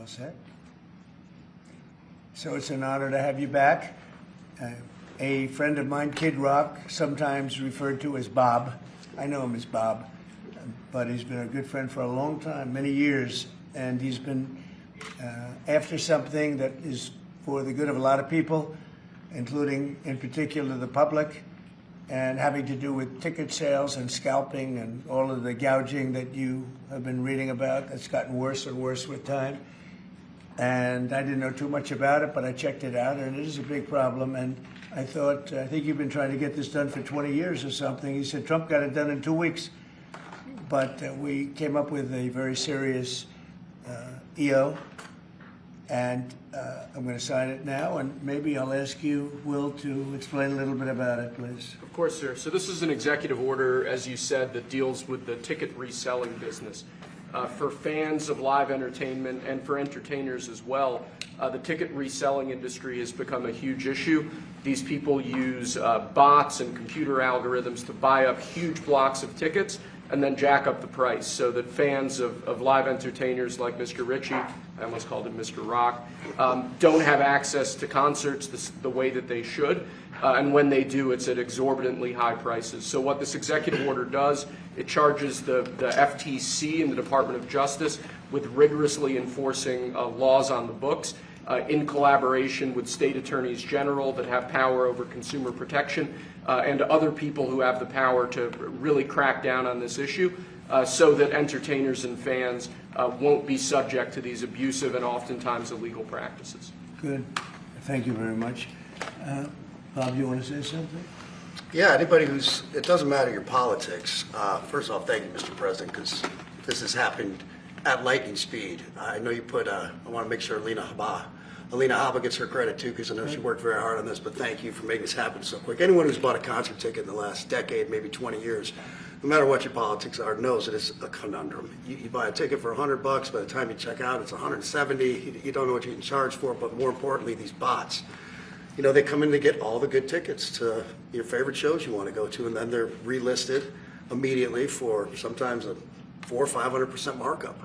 Well said. So it's an honor to have you back. A friend of mine, Kid Rock, sometimes referred to as Bob. I know him as Bob, but he's been a good friend for a long time, many years, and he's been after something that is for the good of a lot of people, including, in particular, the public, and having to do with ticket sales and scalping and all of the gouging that you have been reading about. That's gotten worse and worse with time. And I didn't know too much about it, but I checked it out, and it is a big problem. And I thought, I think you've been trying to get this done for 20 years or something. He said Trump got it done in 2 weeks. But we came up with a very serious EO, and I'm going to sign it now, and maybe I'll ask you, Will, to explain a little bit about it, please. Of course, sir. So this is an executive order, as you said, that deals with the ticket reselling business. For fans of live entertainment and for entertainers as well, the ticket reselling industry has become a huge issue. These people use bots and computer algorithms to buy up huge blocks of tickets and then jack up the price so that fans of live entertainers like Mr. Ritchie, I almost called him Mr. Rock, don't have access to concerts the way that they should. And when they do, it's at exorbitantly high prices. So what this executive order does, it charges the FTC and the Department of Justice with rigorously enforcing laws on the books in collaboration with state attorneys general that have power over consumer protection and other people who have the power to really crack down on this issue so that entertainers and fans won't be subject to these abusive and oftentimes illegal practices. Good. Thank you very much. Bob, you want to say something? Yeah, anybody who's, it doesn't matter your politics. First off, thank you, Mr. President, because this has happened at lightning speed. I know you put, I want to make sure Alina Habba gets her credit too, because I know she worked very hard on this, but thank you for making this happen so quick. Anyone who's bought a concert ticket in the last decade, maybe 20 years, no matter what your politics are, knows it is a conundrum. You buy a ticket for $100, by the time you check out, it's $170. You don't know what you can charge for it, but more importantly, these bots. You know, they come in to get all the good tickets to your favorite shows you want to go to, and then they're relisted immediately for sometimes a 400% or 500% markup.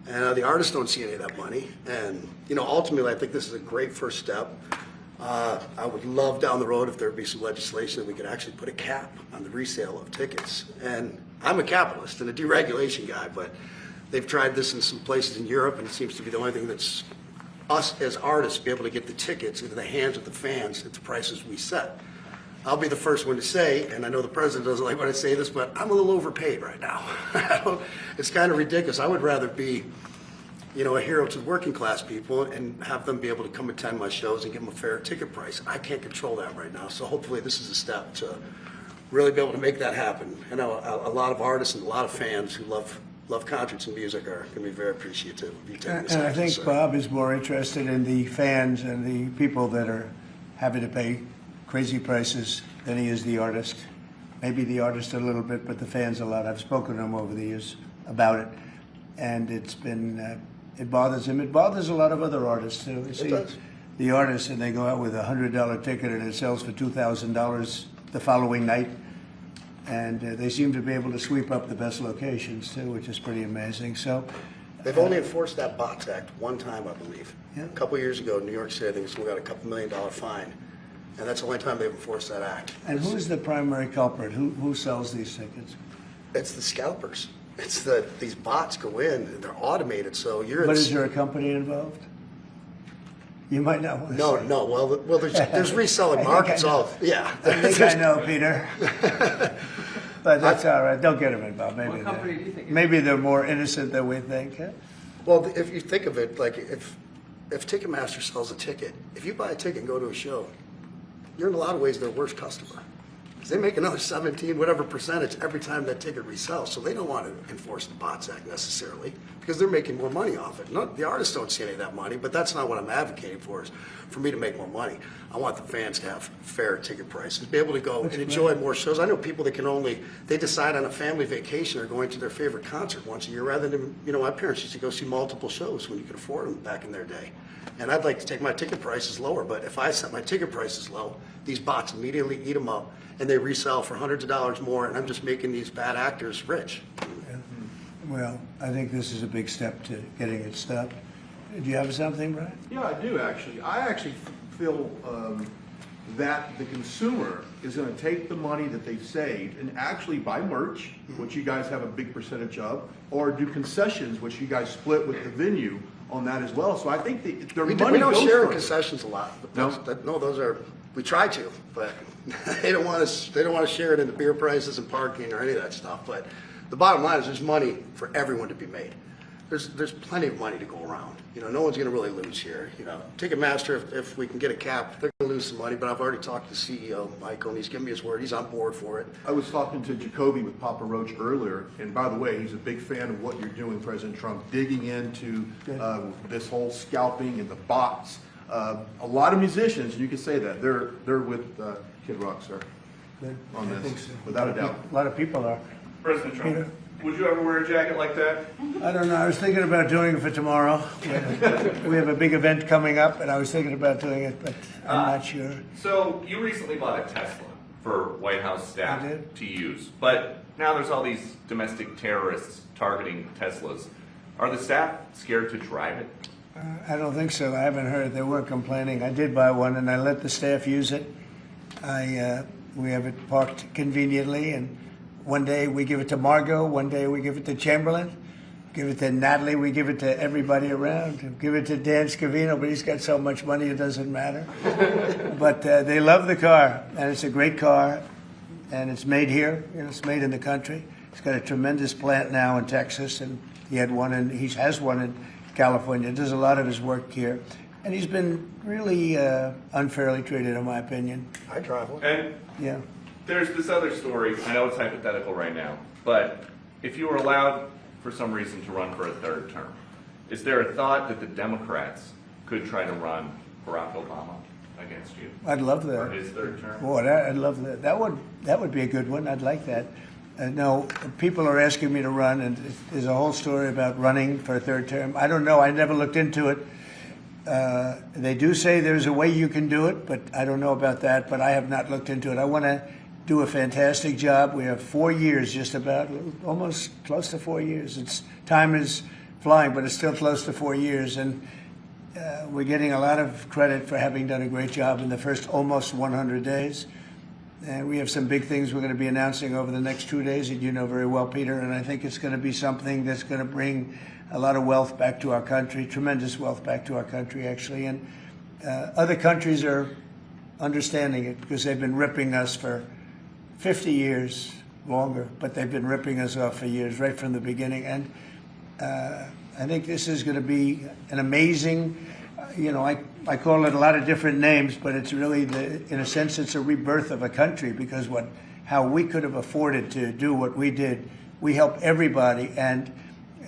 And the artists don't see any of that money. And, you know, ultimately, I think this is a great first step. I would love down the road if there would be some legislation that we could actually put a cap on the resale of tickets. And I'm a capitalist and a deregulation guy, but they've tried this in some places in Europe, and it seems to be the only thing that's us as artists be able to get the tickets into the hands of the fans at the prices we set. I'll be the first one to say, and I know the president doesn't like when I say this, but I'm a little overpaid right now. It's kind of ridiculous. I would rather be, you know, a hero to working class people and have them be able to come attend my shows and give them a fair ticket price. I can't control that right now, so hopefully this is a step to really be able to make that happen. I know a lot of artists and a lot of fans who love concerts and music are going to be very appreciative of you taking this And I action, think sir. Bob is more interested in the fans and the people that are having to pay crazy prices than he is the artist. Maybe the artist a little bit, but the fans a lot. I've spoken to him over the years about it, and it's been, it bothers him. It bothers a lot of other artists too. You see, does. the artists, and they go out with a $100 ticket and it sells for $2,000 the following night. And they seem to be able to sweep up the best locations too, which is pretty amazing. So They've only enforced that Bots Act one time, I believe. Yeah. A couple years ago in New York City, I think we got a couple $1 million fine. And that's the only time they've enforced that act. and who's the primary culprit? Who sells these tickets? It's the scalpers. It's these bots go in, and they're automated, so you're... But is there a company involved? You might not want to No, say. no, well, there's reselling I think markets I know. all... Yeah. I think I know, Peter. But that's all right. Don't get them involved. Maybe What company do you think? maybe they're more innocent than we think. Huh? Well, if you think of it, like if Ticketmaster sells a ticket, if you buy a ticket and go to a show, you're in a lot of ways their worst customer. Because they make another 17, whatever percentage every time that ticket resells. So they don't want to enforce the Bots Act necessarily because they're making more money off it. The artists don't see any of that money, but that's not what I'm advocating for, is for me to make more money. I want the fans to have fair ticket prices, be able to go and enjoy more shows. I know people that can only, they decide on a family vacation or going to their favorite concert once a year rather than, you know, my parents used to go see multiple shows when you could afford them back in their day. And I'd like to take my ticket prices lower, but if I set my ticket prices low, these bots immediately eat them up and they resell for hundreds of dollars more, and I'm just making these bad actors rich. Well, I think this is a big step to getting it stopped. Do you have something, Brian? Yeah, I do actually. I actually feel that the consumer is going to take the money that they've saved and actually buy merch, which you guys have a big percentage of, or do concessions, which you guys split with the venue on that as well. So I think their money We don't goes share in further. concessions a lot. No? No, those are, we try to, but they don't want to share it in the beer prices and parking or any of that stuff. But the bottom line is there's money for everyone to be made. There's plenty of money to go around. You know, no one's going to really lose here. You know, Ticketmaster, if we can get a cap, they're going to lose some money. But I've already talked to the CEO, Michael, and he's given me his word. He's on board for it. I was talking to Jacoby with Papa Roach earlier, and by the way, he's a big fan of what you're doing, President Trump, digging into this whole scalping and the bots. A lot of musicians, you can say that, they're with Kid Rock, sir, on I this, think so. without a doubt. A lot of people are. President Trump, Peter? would you ever wear a jacket like that? I don't know. I was thinking about doing it for tomorrow. We have a big event coming up, and I was thinking about doing it, but I'm not sure. So you recently bought a Tesla for White House staff I did. to use, but now there's all these domestic terrorists targeting Teslas. Are the staff scared to drive it? I don't think so. I haven't heard. They weren't complaining. I did buy one, and I let the staff use it. We have it parked conveniently, and one day we give it to Margot, one day we give it to Chamberlain, give it to Natalie, we give it to everybody around, give it to Dan Scavino, but he's got so much money it doesn't matter. But they love the car, and it's a great car, and it's made here. You know, it's made in the country. He's got a tremendous plant now in Texas, and he has one in California. Does a lot of his work here, and he's been really unfairly treated, in my opinion. I drive one. And Yeah. there's this other story. I know it's hypothetical right now, but if you were allowed for some reason to run for a third term, is there a thought that the Democrats could try to run Barack Obama against you I'd love for that. his third term? Boy, I'd love that. That would be a good one. I'd like that. No, people are asking me to run, and there's a whole story about running for a third term. I don't know. I never looked into it. They do say there's a way you can do it, but I don't know about that. But I have not looked into it. I want to do a fantastic job. We have 4 years, just about, almost close to 4 years. Time is flying, but it's still close to 4 years, and we're getting a lot of credit for having done a great job in the first almost 100 days. And we have some big things we're going to be announcing over the next 2 days that you know very well, Peter, and I think it's going to be something that's going to bring a lot of wealth back to our country, tremendous wealth back to our country, actually. And other countries are understanding it because they've been ripping us for 50 years, longer, but they've been ripping us off for years, right from the beginning. And I think this is going to be an amazing, I call it a lot of different names, but it's really, in a sense, it's a rebirth of a country because how we could have afforded to do what we did. We help everybody, and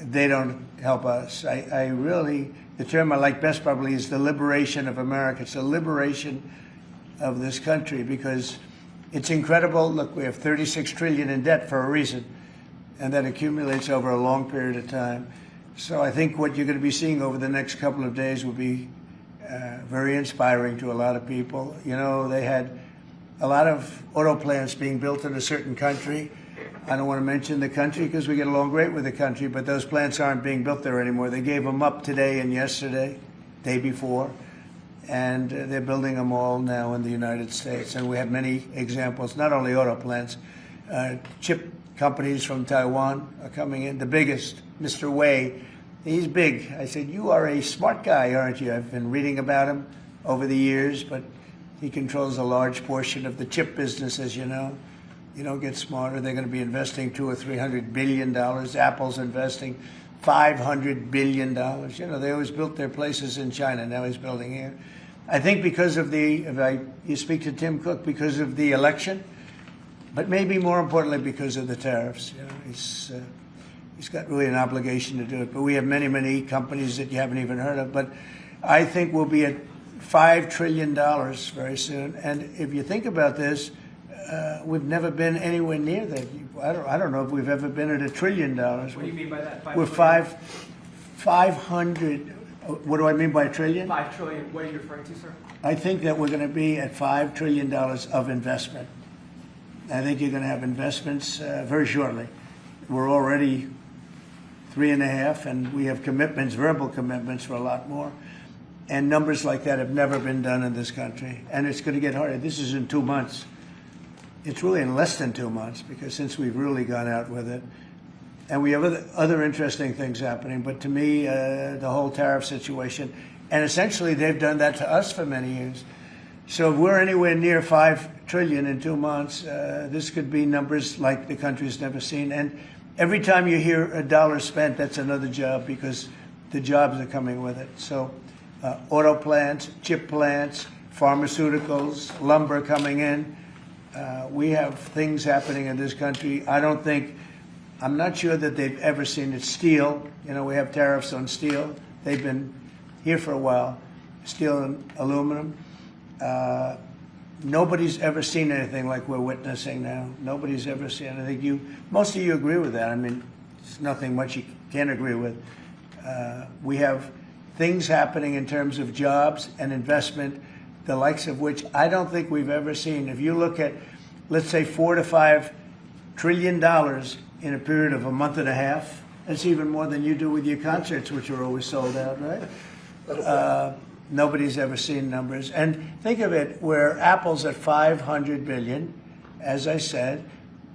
they don't help us. The term I like best probably is the liberation of America. It's a liberation of this country because it's incredible. Look, we have 36 trillion in debt for a reason, and that accumulates over a long period of time. So I think what you're going to be seeing over the next couple of days will be very inspiring to a lot of people. You know, they had a lot of auto plants being built in a certain country. I don't want to mention the country because we get along great with the country, but those plants aren't being built there anymore. They gave them up today and yesterday, day before, and they're building them all now in the United States. And we have many examples, not only auto plants, chip companies from Taiwan are coming in. The biggest, Mr. Wei, he's big. I said, you are a smart guy, aren't you? I've been reading about him over the years, but he controls a large portion of the chip business, as you know. You don't get smarter. They're going to be investing $200 or $300 billion. Apple's investing $500 billion. You know, they always built their places in China. Now he's building here. I think because of you speak to Tim Cook, because of the election, but maybe more importantly because of the tariffs. You know, he's got really an obligation to do it. But we have many, many companies that you haven't even heard of. But I think we'll be at $5 trillion very soon. And if you think about this, we've never been anywhere near that. I don't know if we've ever been at $1 trillion. What do you mean by that? We're 500. What do I mean by trillion? 5 trillion. What are you referring to, sir? I think that we're going to be at $5 trillion of investment. I think you're going to have investments very shortly. We're already 3.5, and we have commitments, verbal commitments for a lot more. And numbers like that have never been done in this country. And it's going to get harder. This is in 2 months. It's really in less than 2 months, because since we've really gone out with it. And we have other interesting things happening. But to me, the whole tariff situation, and essentially they've done that to us for many years. So if we're anywhere near $5 trillion in 2 months, this could be numbers like the country's never seen. And every time you hear a dollar spent, that's another job, because the jobs are coming with it. So auto plants, chip plants, pharmaceuticals, lumber coming in. We have things happening in this country. I'm not sure that they've ever seen it. Steel, we have tariffs on steel. They've been here for a while. Steel and aluminum. Nobody's ever seen anything like we're witnessing now. Nobody's ever seen. I think most of you agree with that. I mean, it's nothing much you can't agree with. We have things happening in terms of jobs and investment, the likes of which I don't think we've ever seen. If you look at, let's say, $4 to $5 trillion in a period of a month and a half, that's even more than you do with your concerts, which are always sold out, right? Nobody's ever seen numbers. And think of it, where Apple's at $500 billion, as I said,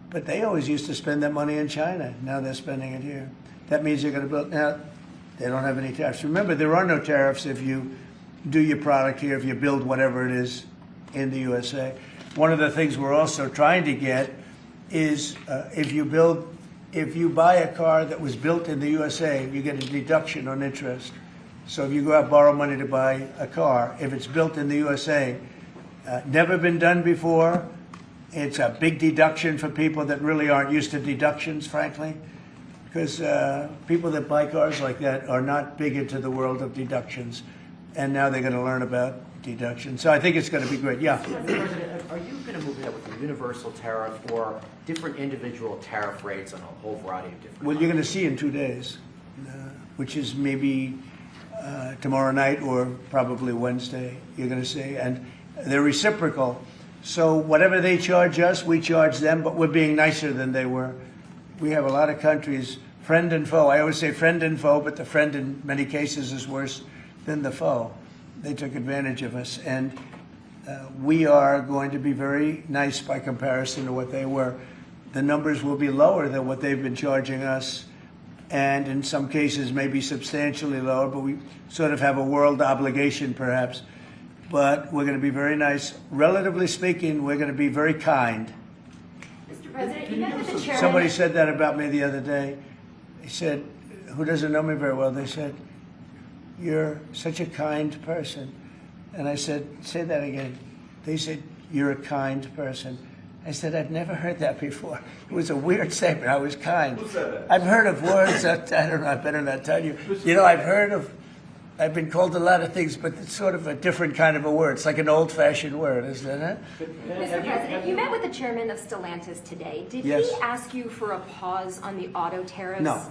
but they always used to spend that money in China. Now they're spending it here. That means they're going to build. Now, they don't have any tariffs. Remember, there are no tariffs if you do your product here, if you build whatever it is in the USA. One of the things we're also trying to get is if you buy a car that was built in the USA, you get a deduction on interest. So if you go out and borrow money to buy a car, if it's built in the USA, never been done before, it's a big deduction for people that really aren't used to deductions, frankly, because people that buy cars like that are not big into the world of deductions, and now they're going to learn about deductions. So I think it's going to be great. Yeah. Mr. President, are you going to move ahead with a universal tariff or different individual tariff rates on a whole variety of different? Well, you're going to see in 2 days, which is maybe tomorrow night or probably Wednesday, you're going to see. And they're reciprocal. So whatever they charge us, we charge them, but we're being nicer than they were. We have a lot of countries, friend and foe. I always say friend and foe, but the friend in many cases is worse than the foe. They took advantage of us. And we are going to be very nice by comparison to what they were. The numbers will be lower than what they've been charging us, and in some cases maybe substantially lower, but we sort of have a world obligation perhaps. But we're going to be very nice. Relatively speaking, we're going to be very kind. Mr. President, you met with the chairman. Somebody said that about me the other day. He said, who doesn't know me very well, they said, "You're such a kind person." And I said, "Say that again." They said, "You're a kind person." I said, "I've never heard that before." It was a weird statement. I was kind. Who said that? I've heard of words that, I don't know, I better not tell you. I've been called a lot of things, but it's sort of a different kind of a word. It's like an old-fashioned word, isn't it? Mr. President, you met with the chairman of Stellantis today. Did Yes. he ask you for a pause on the auto tariffs? No.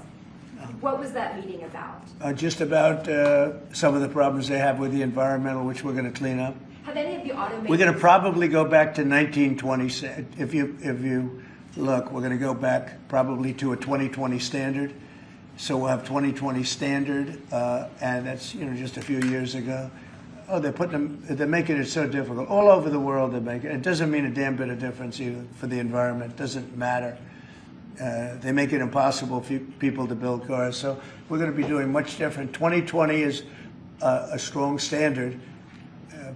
What was that meeting about? Just about some of the problems they have with the environmental, which we're going to clean up. Have any of the automakers... We're going to probably go back to 1920. If you look, we're going to go back probably to a 2020 standard. So we'll have 2020 standard, and that's just a few years ago. Oh, they're making it so difficult all over the world. They're making it doesn't mean a damn bit of difference either for the environment. It doesn't matter. They make it impossible for people to build cars. So we're going to be doing much different. 2020 is a strong standard.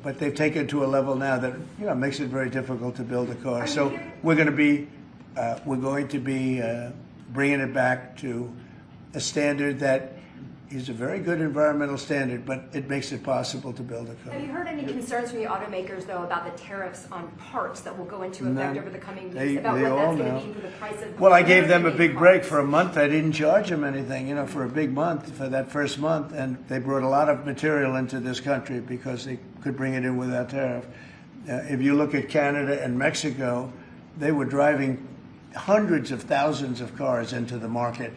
But they've taken it to a level now that makes it very difficult to build a car. So we're going to be bringing it back to a standard that is a very good environmental standard, but it makes it possible to build a car. Have you heard any concerns from the automakers, though, about the tariffs on parts that will go into effect over the coming weeks, about what that's going to mean for the price of... Well, I gave them a big break for a month. I didn't charge them anything, for a big month, for that first month, and they brought a lot of material into this country because they could bring it in without tariff. If you look at Canada and Mexico, they were driving hundreds of thousands of cars into the market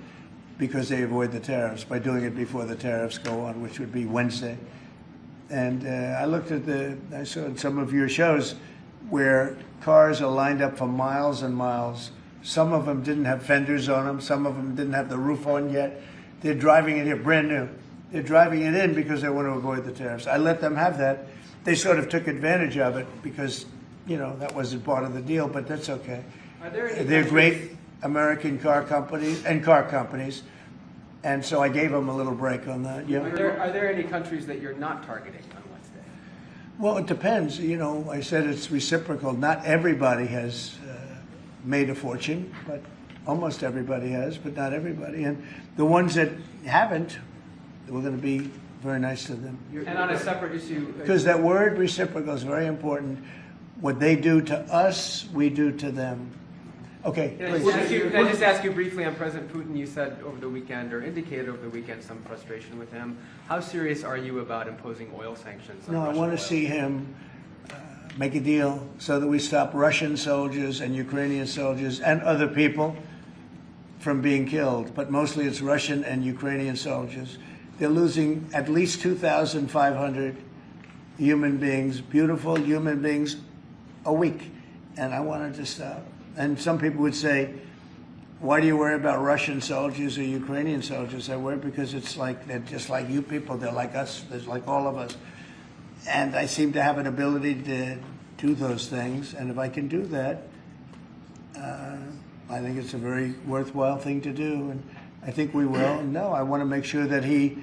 because they avoid the tariffs by doing it before the tariffs go on, which would be Wednesday. And I saw some of your shows where cars are lined up for miles and miles. Some of them didn't have fenders on them. Some of them didn't have the roof on yet. They're driving it here, brand new. They're driving it in because they want to avoid the tariffs. I let them have that. They sort of took advantage of it because, that wasn't part of the deal, but that's okay. Are there any They're countries- great American car companies, and so I gave them a little break on that. Yeah. Are there any countries that you're not targeting on Wednesday? Well, it depends. I said it's reciprocal. Not everybody has made a fortune, but almost everybody has, but not everybody. And the ones that haven't, we're going to be very nice to them. And on a separate issue, Because that word reciprocal is very important. What they do to us, we do to them. Okay, can please. I just ask you briefly on President Putin? You said over the weekend, or indicated over the weekend, some frustration with him. How serious are you about imposing oil sanctions on No, I Russian want to oil? see him make a deal so that we stop Russian soldiers and Ukrainian soldiers and other people from being killed. But mostly it's Russian and Ukrainian soldiers. They're losing at least 2,500 human beings, beautiful human beings, a week. And I wanted to stop. And some people would say, why do you worry about Russian soldiers or Ukrainian soldiers? I worry because it's like they're just like you people. They're like us. They're like all of us. And I seem to have an ability to do those things. And if I can do that, I think it's a very worthwhile thing to do. And I think we will. No, I want to make sure that he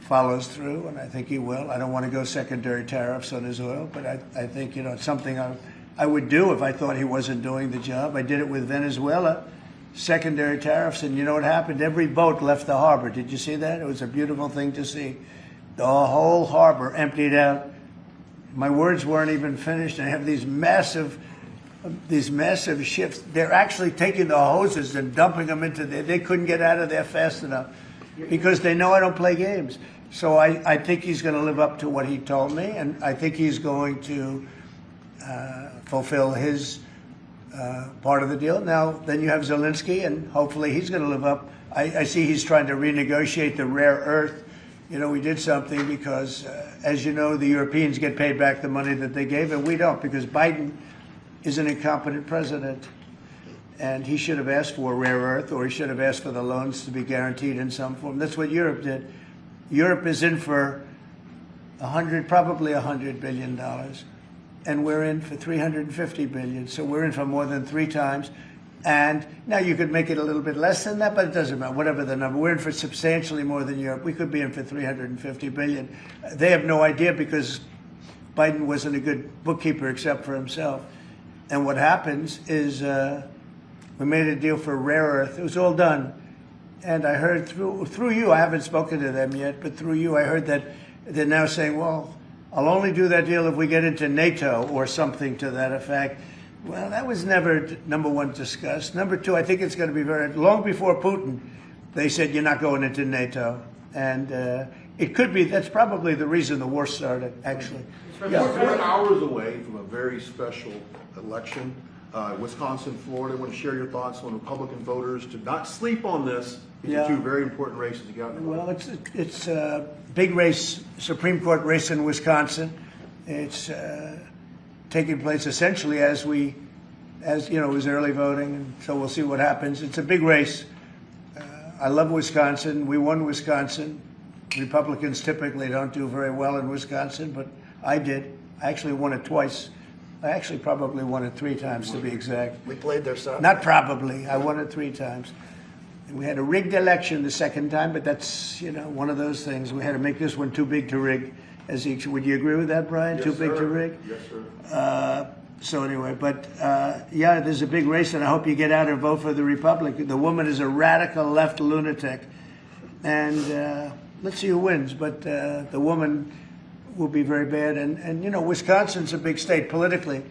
follows through, and I think he will. I don't want to go secondary tariffs on his oil, but I think, it's something I would do if I thought he wasn't doing the job. I did it with Venezuela, secondary tariffs, and you know what happened? Every boat left the harbor. Did you see that? It was a beautiful thing to see. The whole harbor emptied out. My words weren't even finished. I have these massive ships. They're actually taking the hoses and dumping them into there. They couldn't get out of there fast enough because they know I don't play games. So I think he's going to live up to what he told me, and I think he's going to fulfill his part of the deal. Now, then you have Zelensky, and hopefully he's going to live up. I see he's trying to renegotiate the rare earth. We did something because, as you know, the Europeans get paid back the money that they gave, and we don't, because Biden is an incompetent president. And he should have asked for rare earth, or he should have asked for the loans to be guaranteed in some form. That's what Europe did. Europe is in for probably $100 billion, and we're in for $350 billion. So we're in for more than 3 times. And now you could make it a little bit less than that, but it doesn't matter, whatever the number. We're in for substantially more than Europe. We could be in for $350 billion. They have no idea because Biden wasn't a good bookkeeper except for himself. And what happens is we made a deal for rare earth. It was all done. And I heard through you, I haven't spoken to them yet, but through you I heard that they're now saying, well, I'll only do that deal if we get into NATO or something to that effect. Well, that was never, number one, discussed. Number two, I think it's going to be long before Putin, they said you're not going into NATO. And it could be, that's probably the reason the war started, actually. We're hours away from a very special election. Wisconsin, Florida. I want to share your thoughts on Republican voters to not sleep on this. These are 2 very important races to get out. Well, it's a big race, Supreme Court race in Wisconsin. It's taking place essentially as it was early voting, and so we'll see what happens. It's a big race. I love Wisconsin. We won Wisconsin. Republicans typically don't do very well in Wisconsin, but I did. I actually won it twice. I actually probably won it 3 times, to be exact. We played their side. Not probably. I won it 3 times. And we had a rigged election the second time, but that's, one of those things. We had to make this one too big to rig. Would you agree with that, Brian? Yes, Too big sir. to rig? Yes, sir. So anyway, but there's a big race, and I hope you get out and vote for the Republican. The woman is a radical left lunatic, and let's see who wins. But the woman will be very bad, and Wisconsin's a big state politically,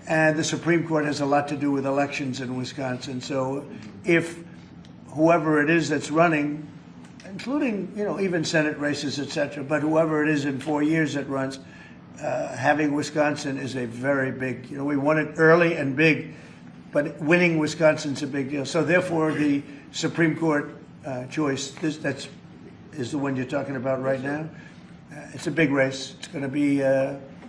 and the Supreme Court has a lot to do with elections in Wisconsin. So if whoever it is that's running, including even Senate races, etc., but whoever it is in 4 years that runs, having Wisconsin is a very big, we won it early and big, but winning Wisconsin's a big deal. So therefore, the Supreme Court choice, that is the one you're talking about right now. It's a big race. It's going to be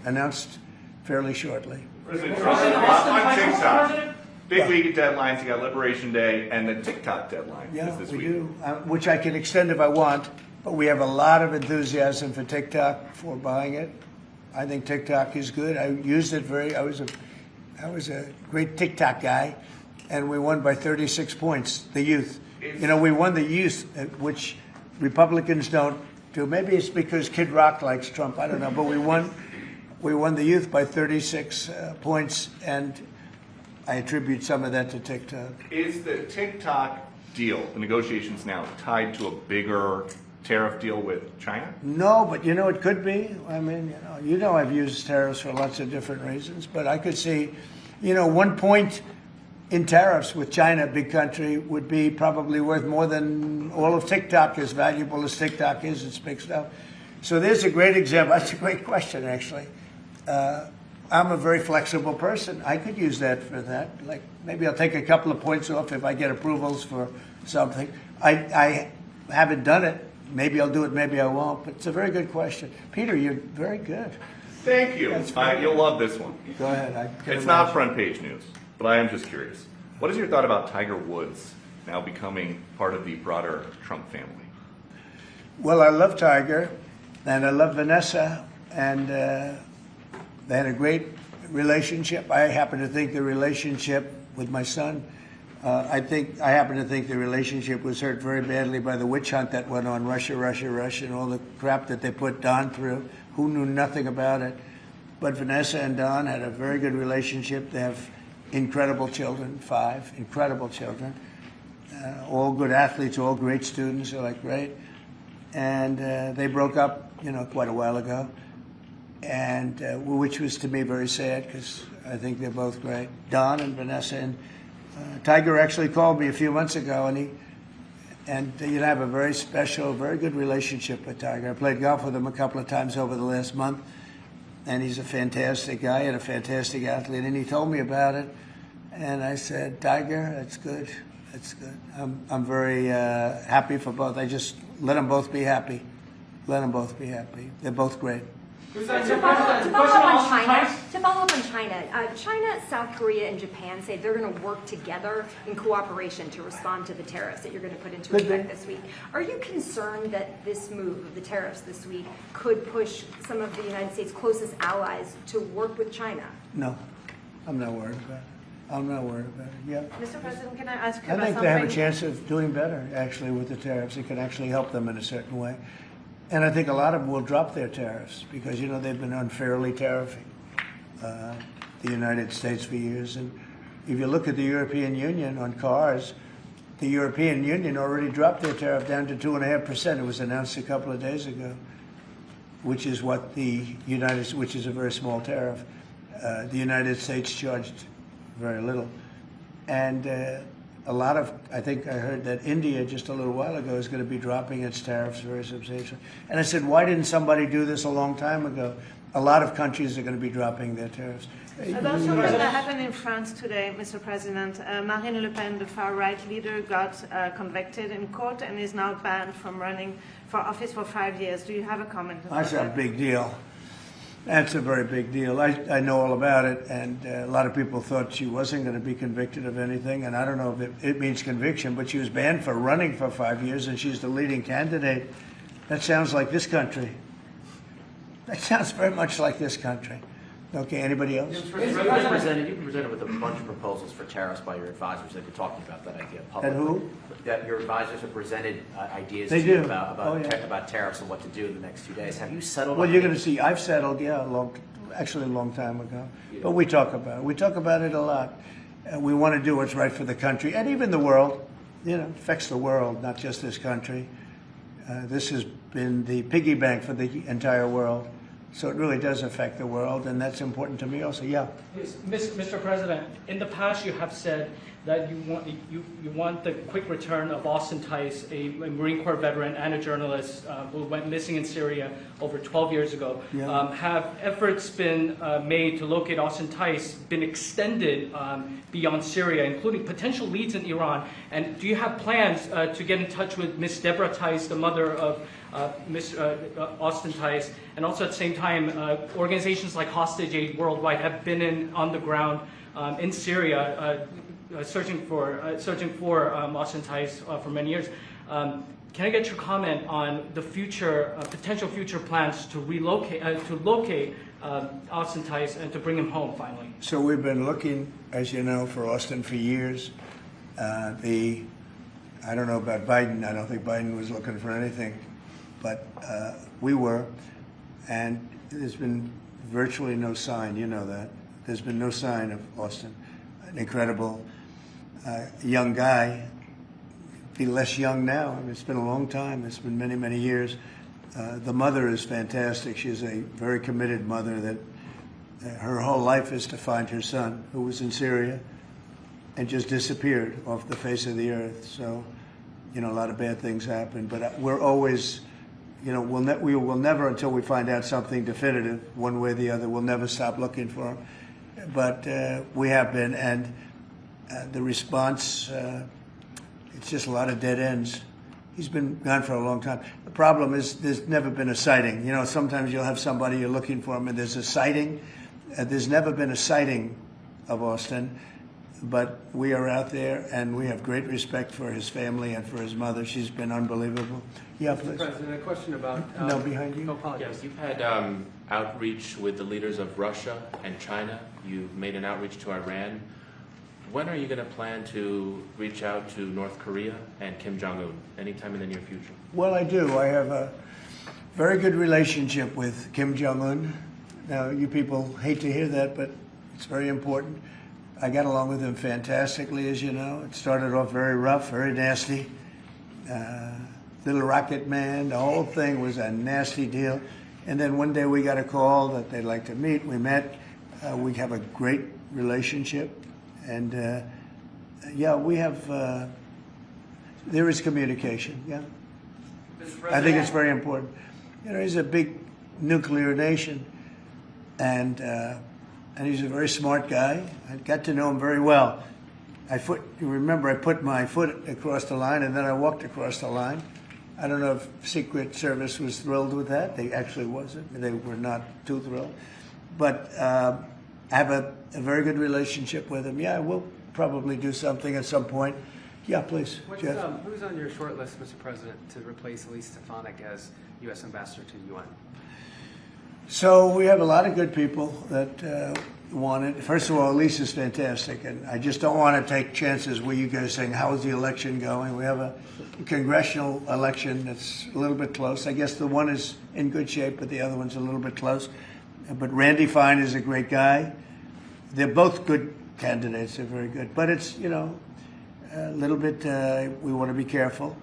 announced fairly shortly. President Trump, on TikTok, big big deadlines. You got Liberation Day and the TikTok deadline Yeah, is this we week. do, which I can extend if I want, but we have a lot of enthusiasm for TikTok, for buying it. I think TikTok is good. I used it I was a great TikTok guy, and we won by 36 points, the youth. We won the youth, which Republicans don't do. Maybe it's because Kid Rock likes Trump, I don't know, but we won the youth by 36 points, and I attribute some of that to TikTok. Is the TikTok deal, the negotiations now, tied to a bigger tariff deal with China? No, but it could be. I mean, I've used tariffs for lots of different reasons, but I could see, 1 point in tariffs with China, a big country, would be probably worth more than all of TikTok, as valuable as TikTok is. It's big stuff. So there's a great example. That's a great question, actually. I'm a very flexible person. I could use that for that. Like, maybe I'll take a couple of points off if I get approvals for something. I haven't done it. Maybe I'll do it, maybe I won't. But it's a very good question. Peter, you're very good. Thank you. You'll love this one. Go ahead. It's not front page news, but I am just curious. What is your thought about Tiger Woods now becoming part of the broader Trump family? Well, I love Tiger, and I love Vanessa, and they had a great relationship. I happen to think the relationship with my son, I happen to think the relationship was hurt very badly by the witch hunt that went on, Russia, and all the crap that they put Don through, who knew nothing about it. But Vanessa and Don had a very good relationship. They have incredible children, 5 incredible children, all good athletes, all great students. They're like great. And they broke up, quite a while ago, and which was to me very sad because I think they're both great. Don and Vanessa, and Tiger actually called me a few months ago, and I have a very special, very good relationship with Tiger. I played golf with him a couple of times over the last month, and he's a fantastic guy and a fantastic athlete. And he told me about it, and I said, Tiger, that's good. That's good. I'm very happy for both. I just let them both be happy. Let them both be happy. They're both great. To follow up on China, China, South Korea, and Japan say they're going to work together in cooperation to respond to the tariffs that you're going to put into effect this week. Are you concerned that this move of the tariffs this week could push some of the United States' closest allies to work with China? No, I'm not worried about it. I'm not worried about it. Yeah. Mr. President, can I ask you I about think something? they have a chance of doing better, actually, with the tariffs. It can actually help them in a certain way. And I think a lot of them will drop their tariffs because, they've been unfairly tariffing the United States for years. And if you look at the European Union on cars, the European Union already dropped their tariff down to 2.5%. It was announced a couple of days ago, which is what which is a very small tariff. The United States charged very little. And I think I heard that India just a little while ago is going to be dropping its tariffs very substantially. And I said, why didn't somebody do this a long time ago? A lot of countries are going to be dropping their tariffs. That's something that happened in France today, Mr. President. Marine Le Pen, the far-right leader, got convicted in court and is now banned from running for office for 5 years. Do you have a comment on that? That's a big deal. That's a very big deal. I know all about it, and a lot of people thought she wasn't going to be convicted of anything, and I don't know if it means conviction, but she was banned for running for 5 years, and she's the leading candidate. That sounds like this country. That sounds very much like this country. Okay, anybody else? You've been presented with a bunch of proposals for tariffs by your advisors. They've been talking about that idea publicly. And who? That your advisors have presented ideas They to you do. about tariffs and what to do in the next 2 days. Have you settled Well, on you're any- going to see, I've settled, actually a long time ago. But we talk about it. We talk about it a lot. We want to do what's right for the country and even the world. It affects the world, not just this country. This has been the piggy bank for the entire world. So it really does affect the world, and that's important to me also. Yeah. Yes, Mr. President, in the past you have said that you want the quick return of Austin Tice, a Marine Corps veteran and a journalist who went missing in Syria over 12 years ago. Yeah. Have efforts been made to locate Austin Tice been extended beyond Syria, including potential leads in Iran? And do you have plans to get in touch with Miss Deborah Tice, the mother of Miss Austin Tice, and also at the same time, organizations like Hostage Aid Worldwide have been on the ground in Syria, searching for Austin Tice for many years. Can I get your comment on the future, potential future plans to locate Austin Tice and to bring him home finally? So we've been looking, as you know, for Austin for years. I don't know about Biden. I don't think Biden was looking for anything, but we were, and there's been virtually no sign. You know that. There's been no sign of Austin. An incredible young guy. Be less young now. I mean, it's been a long time. It's been many, many years. The mother is fantastic. She's a very committed mother that her whole life is to find her son, who was in Syria and just disappeared off the face of the earth. So, you know, a lot of bad things happen. But we're always, you know, we will never, until we find out something definitive, one way or the other, we'll never stop looking for him. But we have been, and the response, it's just a lot of dead ends. He's been gone for a long time. The problem is there's never been a sighting. You know, sometimes you'll have somebody you're looking for him and there's a sighting. There's never been a sighting of Austin, but we are out there and we have great respect for his family and for his mother. She's been unbelievable. Yeah, please. Mr. President, a question about... No, behind you. No, apologies. Yes, you've had outreach with the leaders of Russia and China. You've made an outreach to Iran. When are you going to plan to reach out to North Korea and Kim Jong-un? Anytime in the near future? Well, I do. I have a very good relationship with Kim Jong-un. Now, you people hate to hear that, but it's very important. I got along with him fantastically, as you know. It started off very rough, very nasty. Little rocket man, the whole thing was a nasty deal. And then one day we got a call that they'd like to meet. We met. We have a great relationship. And yeah, we have, there is communication, yeah. I think it's very important. You know, he's a big nuclear nation, and he's a very smart guy. I got to know him very well. You remember I put my foot across the line and then I walked across the line. I don't know if Secret Service was thrilled with that. They actually wasn't. They were not too thrilled. But I have a very good relationship with him. Yeah, we'll probably do something at some point. Yeah, please, Jeff. Who's on your short list, Mr. President, to replace Elise Stefanik as U.S. Ambassador to the UN? So we have a lot of good people that want it. First of all, Elise is fantastic, and I just don't want to take chances with you guys saying, how is the election going? We have a congressional election that's a little bit close. I guess the one is in good shape, but the other one's a little bit close. But Randy Fine is a great guy. They're both good candidates. They're very good. But it's, you know, a little bit, we want to be careful.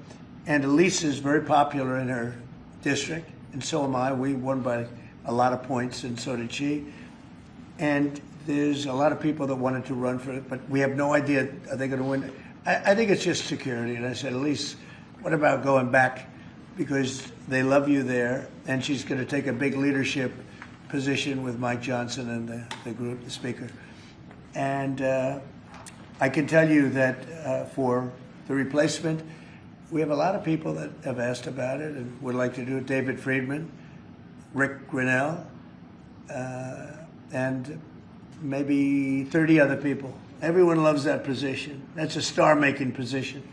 And Elise is very popular in her district, and so am I. We won by a lot of points, and so did she. And there's a lot of people that wanted to run for it, but we have no idea, are they going to win? I think it's just security. And I said, Elise, what about going back? Because they love you there, and she's going to take a big leadership position with Mike Johnson and the group, the speaker. And I can tell you that for the replacement, we have a lot of people that have asked about it and would like to do it. David Friedman, Rick Grinnell, and maybe 30 other people. Everyone loves that position. That's a star-making position.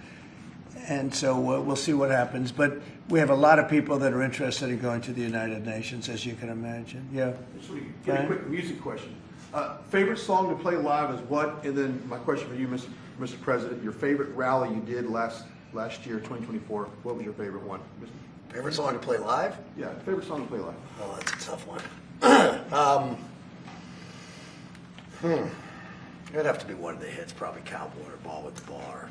And so we'll see what happens. But we have a lot of people that are interested in going to the United Nations, as you can imagine. Yeah. Just get a quick music question. Favorite song to play live is what? And then my question for you, Mr. President, your favorite rally you did last year, 2024. What was your favorite one? Favorite song to play live? Yeah, favorite song to play live. Oh, that's a tough one. It'd have to be one of the hits, probably Cowboy or Ball with the Bar.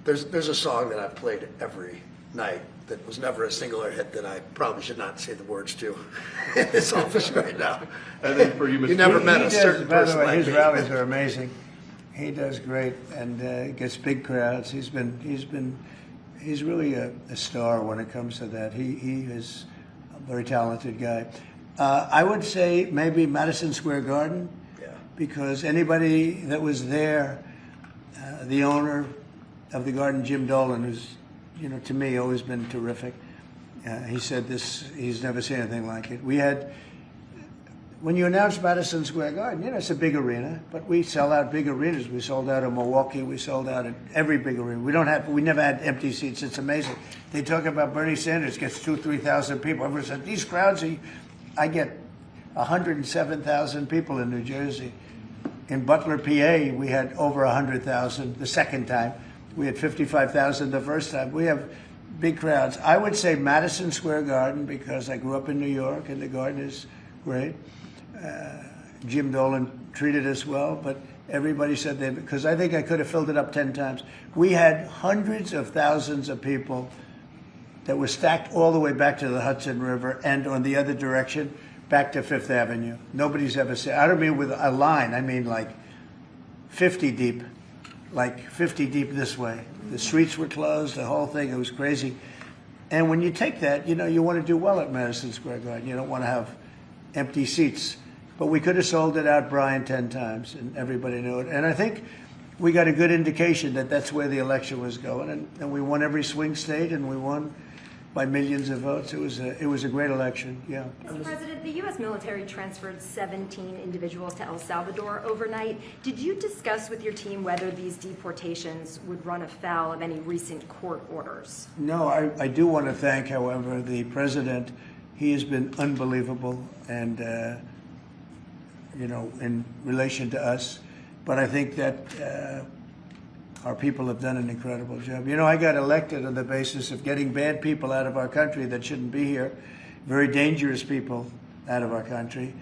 There's a song that I've played every night that was never a singular hit that I probably should not say the words to in this office right now. And then for you, Mr. You never met a certain person by the way, like his me. rallies are amazing. He does great and gets big crowds. He's really a star when it comes to that. He is a very talented guy. I would say maybe Madison Square Garden, because anybody that was there, the owner of the garden, Jim Dolan, who's, you know, to me always been terrific. He said he's never seen anything like it. We had when you announce Madison Square Garden, it's a big arena, but we sell out big arenas. We sold out in Milwaukee. We sold out at every big arena. We never had empty seats. It's amazing. They talk about Bernie Sanders gets 2,000 to 3,000 people. Everyone said, these crowds, I get 107,000 people in New Jersey. In Butler, PA, we had over 100,000 the second time. We had 55,000 the first time. We have big crowds. I would say Madison Square Garden because I grew up in New York and the Garden is great. Jim Dolan treated us well, but everybody said they, because I think I could have filled it up 10 times. We had hundreds of thousands of people that were stacked all the way back to the Hudson River and on the other direction back to Fifth Avenue. Nobody's ever said, I don't mean with a line, I mean like 50 deep this way. The streets were closed, the whole thing, it was crazy. And when you take that, you want to do well at Madison Square Garden. You don't want to have empty seats. But we could have sold it out, Brian, 10 times, and everybody knew it. And I think we got a good indication that that's where the election was going. And we won every swing state, and we won by millions of votes. It was a great election, yeah. Mr. President, the U.S. military transferred 17 individuals to El Salvador overnight. Did you discuss with your team whether these deportations would run afoul of any recent court orders? No, I do want to thank, however, the president. He has been unbelievable, and in relation to us. But I think that our people have done an incredible job. I got elected on the basis of getting bad people out of our country that shouldn't be here, very dangerous people out of our country,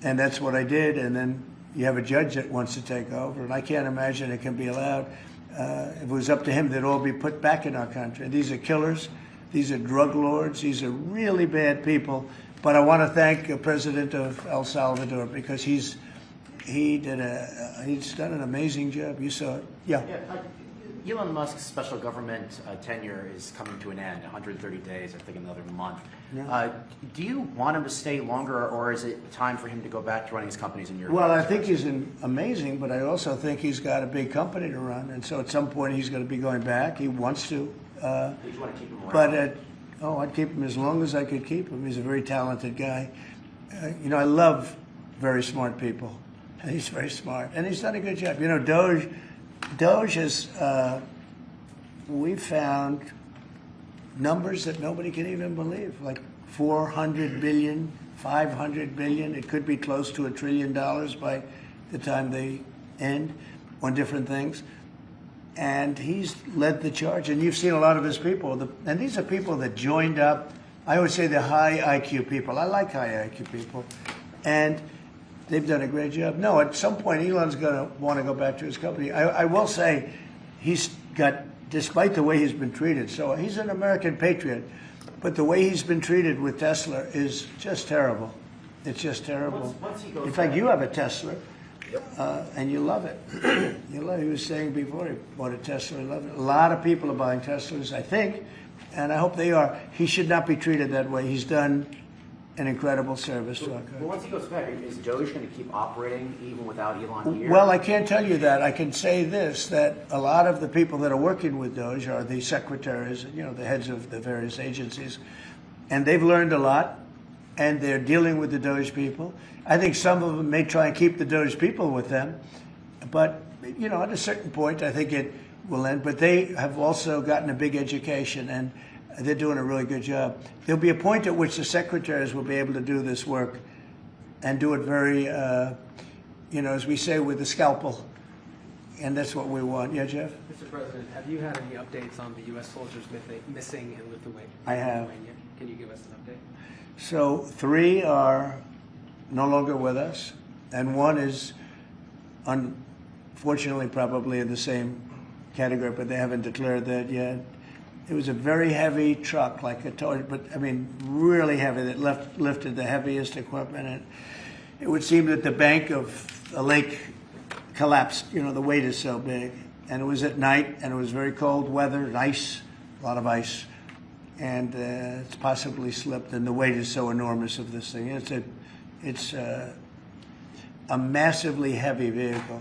and that's what I did. And then you have a judge that wants to take over, and I can't imagine it can be allowed. If it was up to him, they'd all be put back in our country. These are killers. These are drug lords. These are really bad people. But I want to thank the president of El Salvador because he's done an amazing job. You saw it. Yeah. Elon Musk's special government tenure is coming to an end, 130 days, I think another month. Yeah. Do you want him to stay longer, or is it time for him to go back to running his companies in Europe? Well, I think he's amazing, but I also think he's got a big company to run, and so at some point he's going to be going back. He wants to. Did you want to keep him around? But I'd keep him as long as I could keep him. He's a very talented guy. I love very smart people. He's very smart, and he's done a good job. DOGE has, we found numbers that nobody can even believe, like 400 billion, 500 billion. It could be close to $1 trillion by the time they end on different things. And he's led the charge, and you've seen a lot of his people. And these are people that joined up. I would say they're high IQ people. I like high IQ people. And they've done a great job. No, at some point, Elon's going to want to go back to his company. I will say he's got, despite the way he's been treated, so he's an American patriot, but the way he's been treated with Tesla is just terrible. It's just terrible. In fact, you have a Tesla. And you love it. You love it. He was saying before he bought a Tesla, he loved it. A lot of people are buying Teslas, I think, and I hope they are. He should not be treated that way. He's done an incredible service to our country. But once he goes back, is DOGE going to keep operating even without Elon here? Well, I can't tell you that. I can say this, that a lot of the people that are working with DOGE are the secretaries, the heads of the various agencies, and they've learned a lot, and they're dealing with the DOGE people. I think some of them may try and keep the DOGE people with them, but at a certain point, I think it will end. But they have also gotten a big education, and they're doing a really good job. There'll be a point at which the secretaries will be able to do this work and do it very, as we say, with the scalpel, and that's what we want. Yeah, Jeff? Mr. President, have you had any updates on the U.S. soldiers missing in Lithuania? I have. Can you give us an update? So 3 are no longer with us, and 1 is unfortunately probably in the same category, but they haven't declared that yet. It was a very heavy truck, like a toy, but really heavy, that lifted the heaviest equipment. And it would seem that the bank of a lake collapsed. The weight is so big. And it was at night, and it was very cold weather, and ice, a lot of ice. And it's possibly slipped, and the weight is so enormous of this thing. It's a massively heavy vehicle,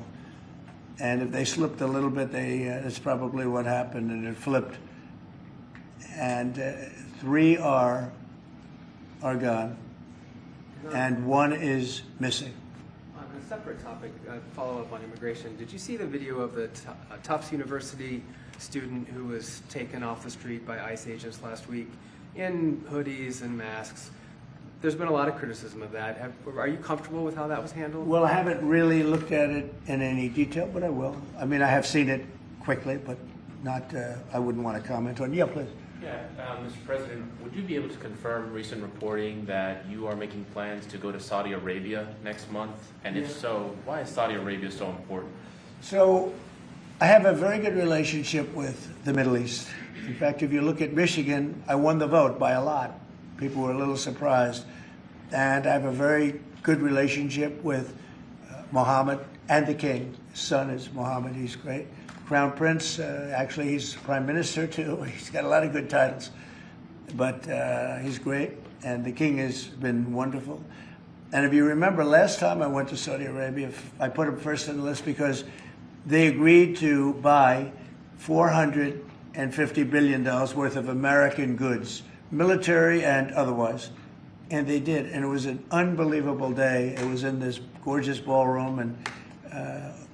and if they slipped a little bit, that's probably what happened, and it flipped. And 3 are gone. and one is missing. On a separate topic, follow up on immigration. Did you see the video of the Tufts University student who was taken off the street by ICE agents last week in hoodies and masks? There's been a lot of criticism of that. Are you comfortable with how that was handled? Well, I haven't really looked at it in any detail, but I will. I mean, I have seen it quickly, but not, I wouldn't want to comment on it. Yeah, please. Yeah, Mr. President, would you be able to confirm recent reporting that you are making plans to go to Saudi Arabia next month? And if so, why is Saudi Arabia so important? So, I have a very good relationship with the Middle East. In fact, if you look at Michigan, I won the vote by a lot. People were a little surprised. And I have a very good relationship with Mohammed and the king. His son is Mohammed, he's great. Crown Prince, actually he's Prime Minister too. He's got a lot of good titles. But he's great, and the king has been wonderful. And if you remember, last time I went to Saudi Arabia, I put him first on the list because they agreed to buy $450 billion worth of American goods, military and otherwise. And they did, and it was an unbelievable day. It was in this gorgeous ballroom, and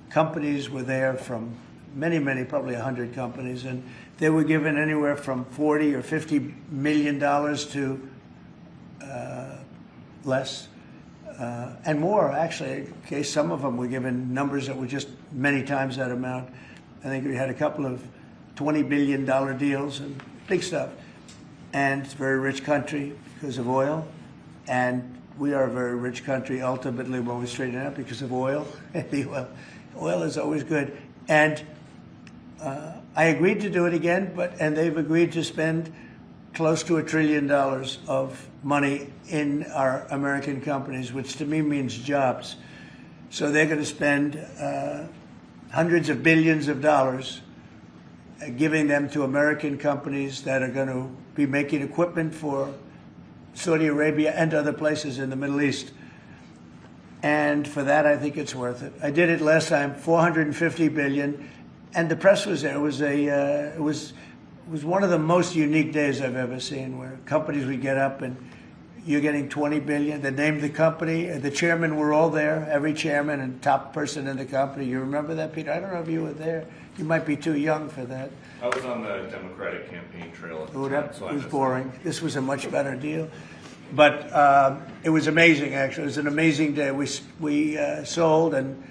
companies were there from many, probably 100 companies, and they were given anywhere from $40 or $50 million to less, and more, actually. Okay, some of them were given numbers that were just many times that amount. I think we had a couple of $20 billion deals and big stuff. And it's a very rich country because of oil, and we are a very rich country ultimately when we straighten it out because of oil. Oil is always good. And I agreed to do it again, and they've agreed to spend close to $1 trillion of money in our American companies, which to me means jobs. So they're going to spend hundreds of billions of dollars giving them to American companies that are going to be making equipment for Saudi Arabia and other places in the Middle East. And for that, I think it's worth it. I did it last time, $450 billion. And the press was there. It was one of the most unique days I've ever seen, where companies would get up and you're getting $20 billion. They named the company. The chairmen were all there, every chairman and top person in the company. You remember that, Peter? I don't know if you were there. You might be too young for that. I was on the Democratic campaign trail at the time, That so I was missed boring. This was a much better deal. But it was amazing, actually. It was an amazing day. We sold and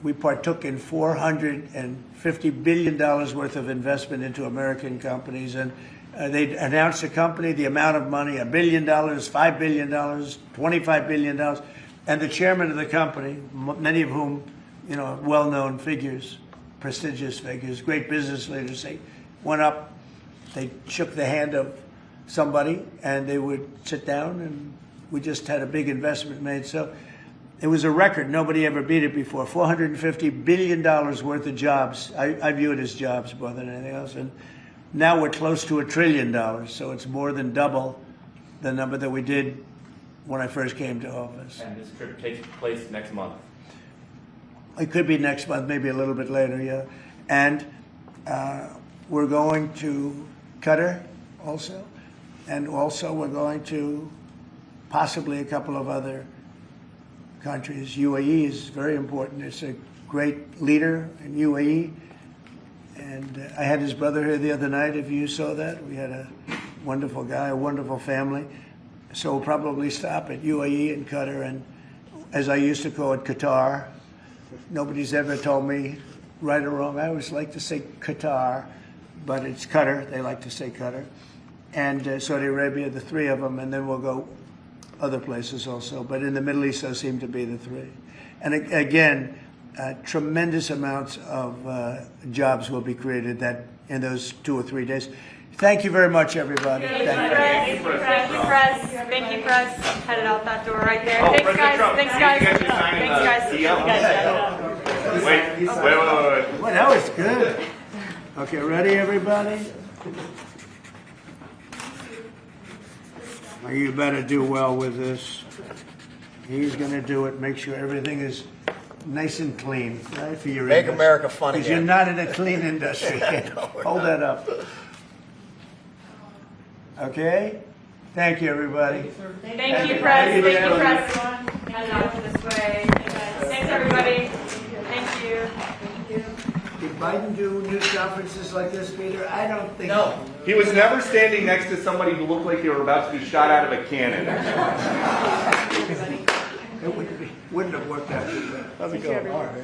we partook in $450 billion worth of investment into American companies. And they announced the company, the amount of money, $1 billion, $5 billion, $25 billion. And the chairman of the company, many of whom, well-known figures, prestigious figures, great business leaders, they went up, they shook the hand of somebody, and they would sit down, and we just had a big investment made. So it was a record. Nobody ever beat it before. $450 billion worth of jobs. I view it as jobs more than anything else. And now we're close to $1 trillion, so it's more than double the number that we did when I first came to office. And this trip takes place next month. It could be next month, maybe a little bit later, yeah. And we're going to Qatar also. And also we're going to possibly a couple of other countries. UAE is very important. It's a great leader in UAE. And I had his brother here the other night, if you saw that. We had a wonderful guy, a wonderful family. So we'll probably stop at UAE and Qatar, and as I used to call it, Qatar. Nobody's ever told me right or wrong. I always like to say Qatar, but it's Qatar. They like to say Qatar. And Saudi Arabia, the three of them, and then we'll go other places also. But in the Middle East, those seem to be the three. And again, tremendous amounts of jobs will be created in those 2 or 3 days. Thank you very much, everybody. Thank you, Press. Thank you, Press. Headed out that door right there. Oh, Thanks, guys. Trump. Thanks, guys. You guys are signing Thanks, the guys. deal? Wait. Well, that was good. Okay, ready, everybody? Now, you better do well with this. He's going to do it. Make sure everything is nice and clean, right, for your Make industry. America fun Because again. you're not in a clean industry. No, we're Hold not. that up. Okay? Thank you, everybody. Thank you, Press. Thank you, Press. This way. Thanks, everybody. Thank you. Did Biden do news conferences like this, Peter? I don't think so. He was never standing next to somebody who looked like they were about to be shot out of a cannon. It wouldn't have worked out too well. How's it going? All right.